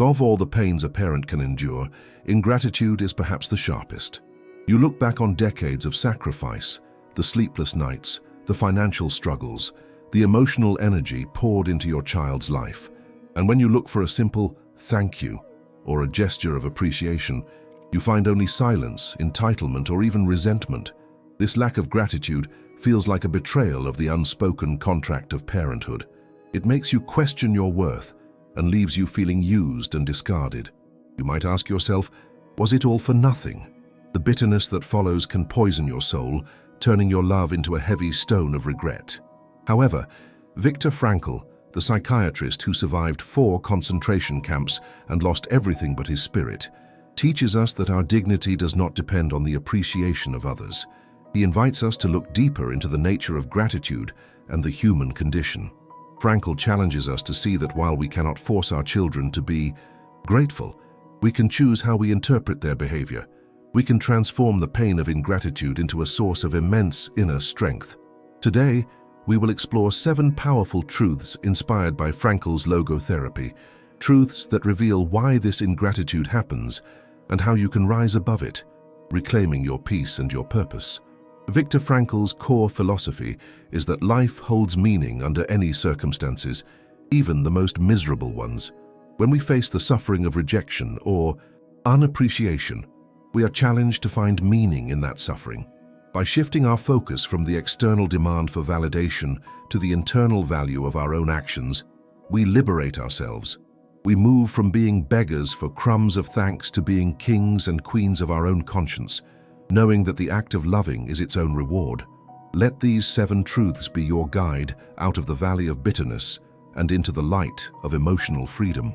Of all the pains a parent can endure, ingratitude is perhaps the sharpest. You look back on decades of sacrifice, the sleepless nights, the financial struggles, the emotional energy poured into your child's life. And when you look for a simple thank you or a gesture of appreciation, you find only silence, entitlement, or even resentment. This lack of gratitude feels like a betrayal of the unspoken contract of parenthood. It makes you question your worth and leaves you feeling used and discarded. You might ask yourself, was it all for nothing? The bitterness that follows can poison your soul, turning your love into a heavy stone of regret. However, Viktor Frankl, the psychiatrist who survived 4 concentration camps and lost everything but his spirit, teaches us that our dignity does not depend on the appreciation of others. He invites us to look deeper into the nature of gratitude and the human condition. Frankl challenges us to see that while we cannot force our children to be grateful, we can choose how we interpret their behavior. We can transform the pain of ingratitude into a source of immense inner strength. Today, we will explore 7 powerful truths inspired by Frankl's logotherapy, truths that reveal why this ingratitude happens and how you can rise above it, reclaiming your peace and your purpose. Viktor Frankl's core philosophy is that life holds meaning under any circumstances, even the most miserable ones. When we face the suffering of rejection or unappreciation, we are challenged to find meaning in that suffering. By shifting our focus from the external demand for validation to the internal value of our own actions, we liberate ourselves. We move from being beggars for crumbs of thanks to being kings and queens of our own conscience, knowing that the act of loving is its own reward. Let these 7 truths be your guide out of the valley of bitterness and into the light of emotional freedom.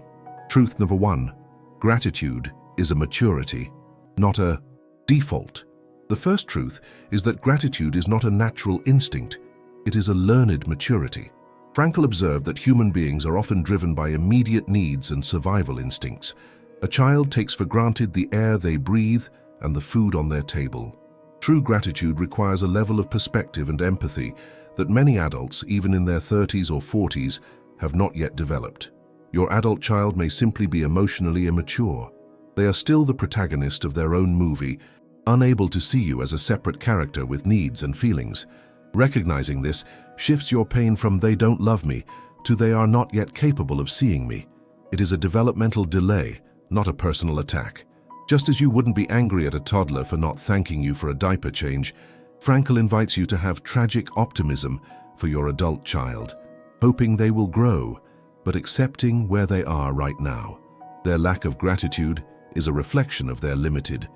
Truth number 1, gratitude is a maturity, not a default. The first truth is that gratitude is not a natural instinct, it is a learned maturity. Frankl observed that human beings are often driven by immediate needs and survival instincts. A child takes for granted the air they breathe and the food on their table. True gratitude requires a level of perspective and empathy that many adults, even in their 30s or 40s, have not yet developed. Your adult child may simply be emotionally immature. They are still the protagonist of their own movie, unable to see you as a separate character with needs and feelings. Recognizing this shifts your pain from "they don't love me" to "they are not yet capable of seeing me." It is a developmental delay, not a personal attack. Just as you wouldn't be angry at a toddler for not thanking you for a diaper change, Frankl invites you to have tragic optimism for your adult child, hoping they will grow, but accepting where they are right now. Their lack of gratitude is a reflection of their limited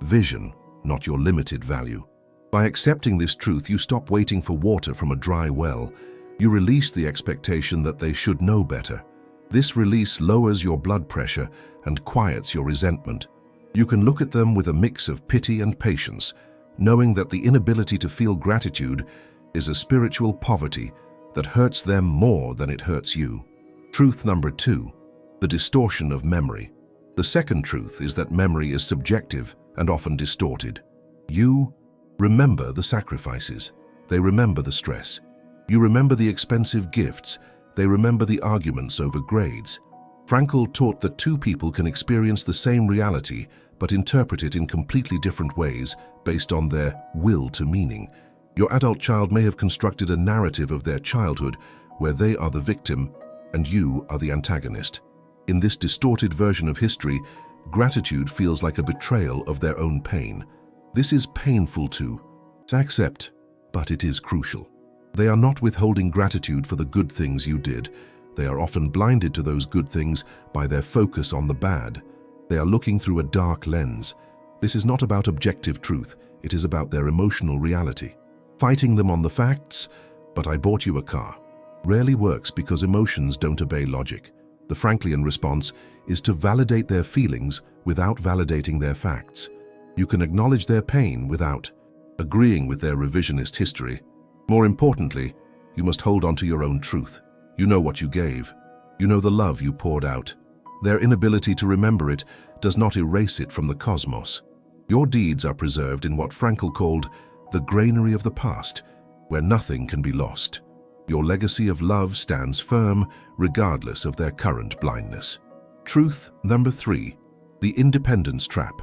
vision, not your limited value. By accepting this truth, you stop waiting for water from a dry well. You release the expectation that they should know better. This release lowers your blood pressure and quiets your resentment. You can look at them with a mix of pity and patience, knowing that the inability to feel gratitude is a spiritual poverty that hurts them more than it hurts you. Truth number 2, the distortion of memory. The second truth is that memory is subjective and often distorted. You remember the sacrifices. They remember the stress. You remember the expensive gifts. They remember the arguments over grades. Frankl taught that 2 people can experience the same reality but interpret it in completely different ways based on their will to meaning. Your adult child may have constructed a narrative of their childhood where they are the victim and you are the antagonist. In this distorted version of history, gratitude feels like a betrayal of their own pain. This is painful to accept, but it is crucial. They are not withholding gratitude for the good things you did. They are often blinded to those good things by their focus on the bad. They are looking through a dark lens. This is not about objective truth. It is about their emotional reality. Fighting them on the facts, "but I bought you a car," rarely works because emotions don't obey logic. The Franklian response is to validate their feelings without validating their facts. You can acknowledge their pain without agreeing with their revisionist history. More importantly, you must hold on to your own truth. You know what you gave. You know the love you poured out. Their inability to remember it does not erase it from the cosmos. Your deeds are preserved in what Frankl called the granary of the past, where nothing can be lost. Your legacy of love stands firm regardless of their current blindness. Truth number 3, the independence trap.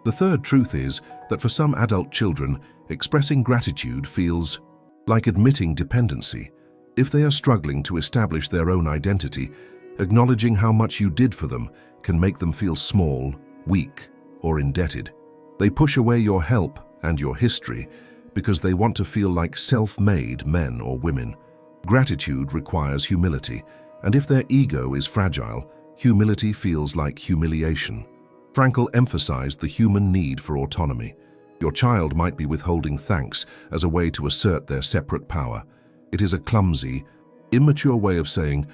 The third truth is that for some adult children, expressing gratitude feels like admitting dependency. If they are struggling to establish their own identity, acknowledging how much you did for them can make them feel small, weak, or indebted. They push away your help and your history because they want to feel like self-made men or women. Gratitude requires humility, and if their ego is fragile, humility feels like humiliation. Frankl emphasized the human need for autonomy. Your child might be withholding thanks as a way to assert their separate power. It is a clumsy, immature way of saying,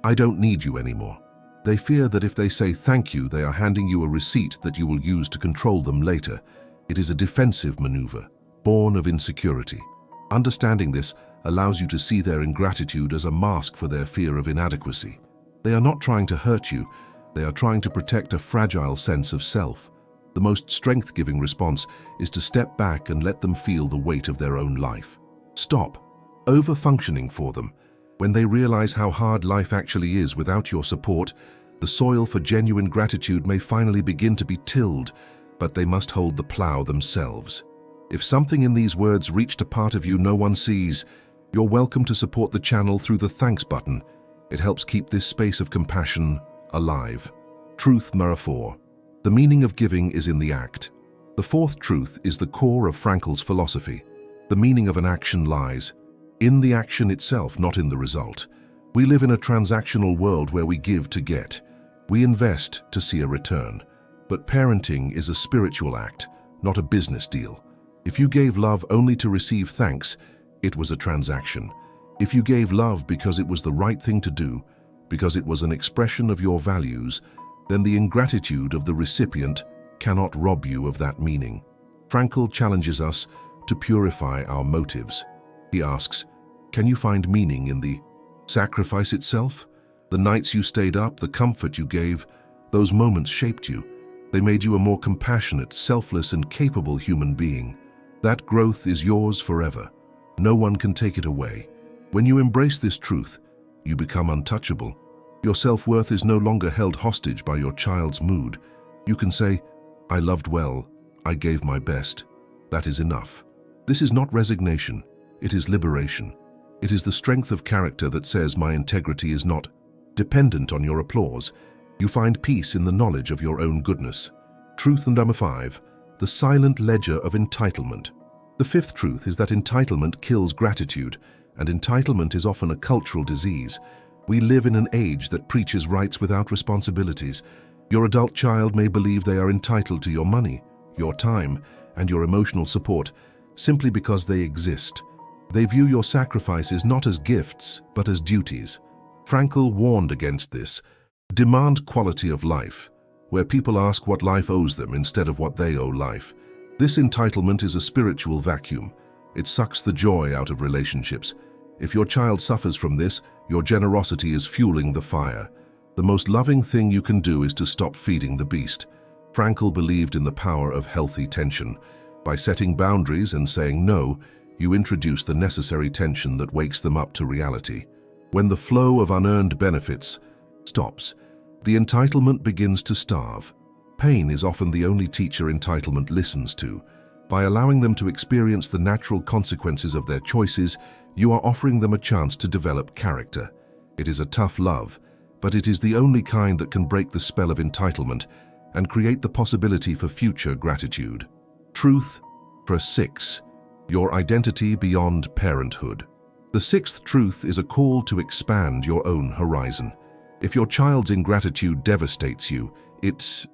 "I don't need you anymore." They fear that if they say thank you, they are handing you a receipt that you will use to control them later. It is a defensive maneuver, born of insecurity. Understanding this allows you to see their ingratitude as a mask for their fear of inadequacy. They are not trying to hurt you, they are trying to protect a fragile sense of self. The most strength-giving response is to step back and let them feel the weight of their own life. Stop over-functioning for them. When they realize how hard life actually is without your support, the soil for genuine gratitude may finally begin to be tilled, but they must hold the plow themselves. If something in these words reached a part of you no one sees, you're welcome to support the channel through the thanks button. It helps keep this space of compassion alive. Truth number 4. The meaning of giving is in the act. The fourth truth is the core of Frankl's philosophy. The meaning of an action lies in the action itself, not in the result. We live in a transactional world where we give to get. We invest to see a return. But parenting is a spiritual act, not a business deal. If you gave love only to receive thanks, it was a transaction. If you gave love because it was the right thing to do, because it was an expression of your values, then the ingratitude of the recipient cannot rob you of that meaning. Frankl challenges us to purify our motives. He asks, can you find meaning in the sacrifice itself? The nights you stayed up, the comfort you gave, those moments shaped you. They made you a more compassionate, selfless, and capable human being. That growth is yours forever. No one can take it away. When you embrace this truth, you become untouchable. Your self-worth is no longer held hostage by your child's mood. You can say, I loved well, I gave my best. That is enough. This is not resignation, it is liberation. It is the strength of character that says my integrity is not dependent on your applause. You find peace in the knowledge of your own goodness. Truth number 5, the silent ledger of entitlement. The fifth truth is that entitlement kills gratitude, and entitlement is often a cultural disease. We live in an age that preaches rights without responsibilities. Your adult child may believe they are entitled to your money, your time, and your emotional support simply because they exist. They view your sacrifices not as gifts, but as duties. Frankl warned against this. Demand quality of life, where people ask what life owes them instead of what they owe life. This entitlement is a spiritual vacuum. It sucks the joy out of relationships. If your child suffers from this, your generosity is fueling the fire. The most loving thing you can do is to stop feeding the beast. Frankl believed in the power of healthy tension. By setting boundaries and saying no, you introduce the necessary tension that wakes them up to reality. When the flow of unearned benefits stops, the entitlement begins to starve. Pain is often the only teacher entitlement listens to. By allowing them to experience the natural consequences of their choices, you are offering them a chance to develop character. It is a tough love, but it is the only kind that can break the spell of entitlement and create the possibility for future gratitude. Truth number 6, your identity beyond parenthood. The sixth truth is a call to expand your own horizon. If your child's ingratitude devastates you, it's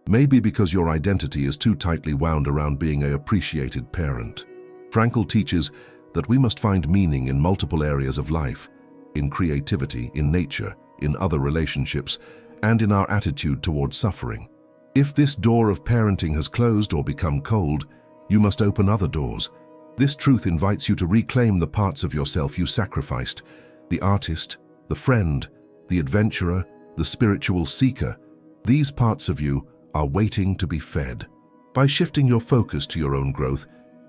maybe because your identity is too tightly wound around being an appreciated parent. Frankl teaches that we must find meaning in multiple areas of life, in creativity, in nature, in other relationships, and in our attitude towards suffering. If this door of parenting has closed or become cold, you must open other doors. This truth invites you to reclaim the parts of yourself you sacrificed, the artist, the friend, the adventurer, the spiritual seeker. These parts of you are waiting to be fed. By shifting your focus to your own growth,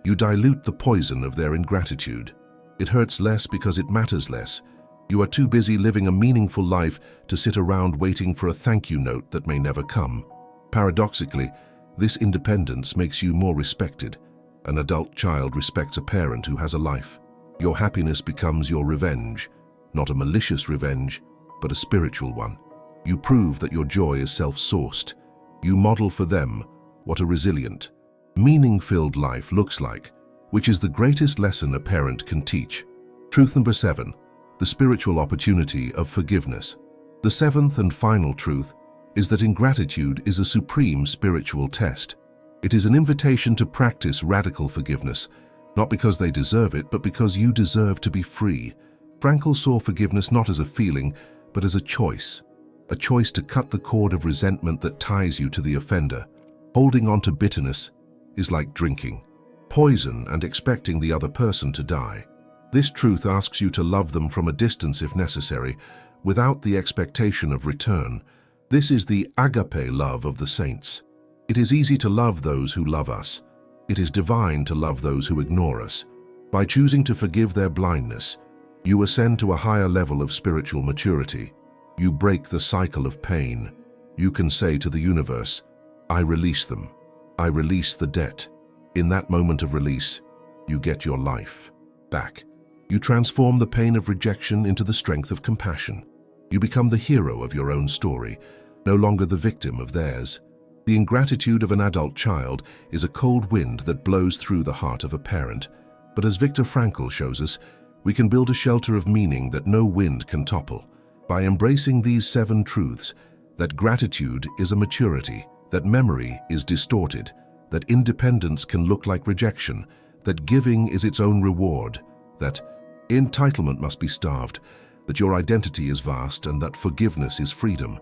you dilute the poison of their ingratitude. It hurts less because it matters less. You are too busy living a meaningful life to sit around waiting for a thank you note that may never come. Paradoxically, this independence makes you more respected. An adult child respects a parent who has a life. Your happiness becomes your revenge, not a malicious revenge, but a spiritual one. You prove that your joy is self-sourced. You model for them what a resilient, meaning-filled life looks like, which is the greatest lesson a parent can teach. Truth number 7, the spiritual opportunity of forgiveness. The seventh and final truth is that ingratitude is a supreme spiritual test. It is an invitation to practice radical forgiveness, not because they deserve it, but because you deserve to be free. Frankl saw forgiveness not as a feeling, but as a choice to cut the cord of resentment that ties you to the offender. Holding on to bitterness is like drinking poison and expecting the other person to die. This truth asks you to love them from a distance if necessary, without the expectation of return. This is the agape love of the saints. It is easy to love those who love us. It is divine to love those who ignore us. By choosing to forgive their blindness, you ascend to a higher level of spiritual maturity. You break the cycle of pain. You can say to the universe, I release them. I release the debt. In that moment of release, you get your life back. You transform the pain of rejection into the strength of compassion. You become the hero of your own story, no longer the victim of theirs. The ingratitude of an adult child is a cold wind that blows through the heart of a parent. But as Viktor Frankl shows us, we can build a shelter of meaning that no wind can topple. By embracing these 7 truths, that gratitude is a maturity, that memory is distorted, that independence can look like rejection, that giving is its own reward, that entitlement must be starved, that your identity is vast, and that forgiveness is freedom,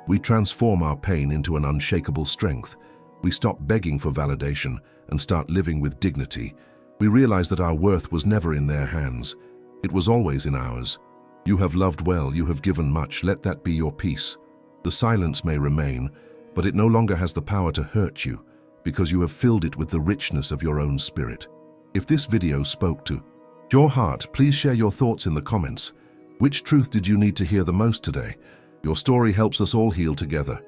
we transform our pain into an unshakable strength. We stop begging for validation and start living with dignity. We realize that our worth was never in their hands. It was always in ours. You have loved well, you have given much, let that be your peace. The silence may remain, but it no longer has the power to hurt you, because you have filled it with the richness of your own spirit. If this video spoke to your heart, please share your thoughts in the comments. Which truth did you need to hear the most today? Your story helps us all heal together.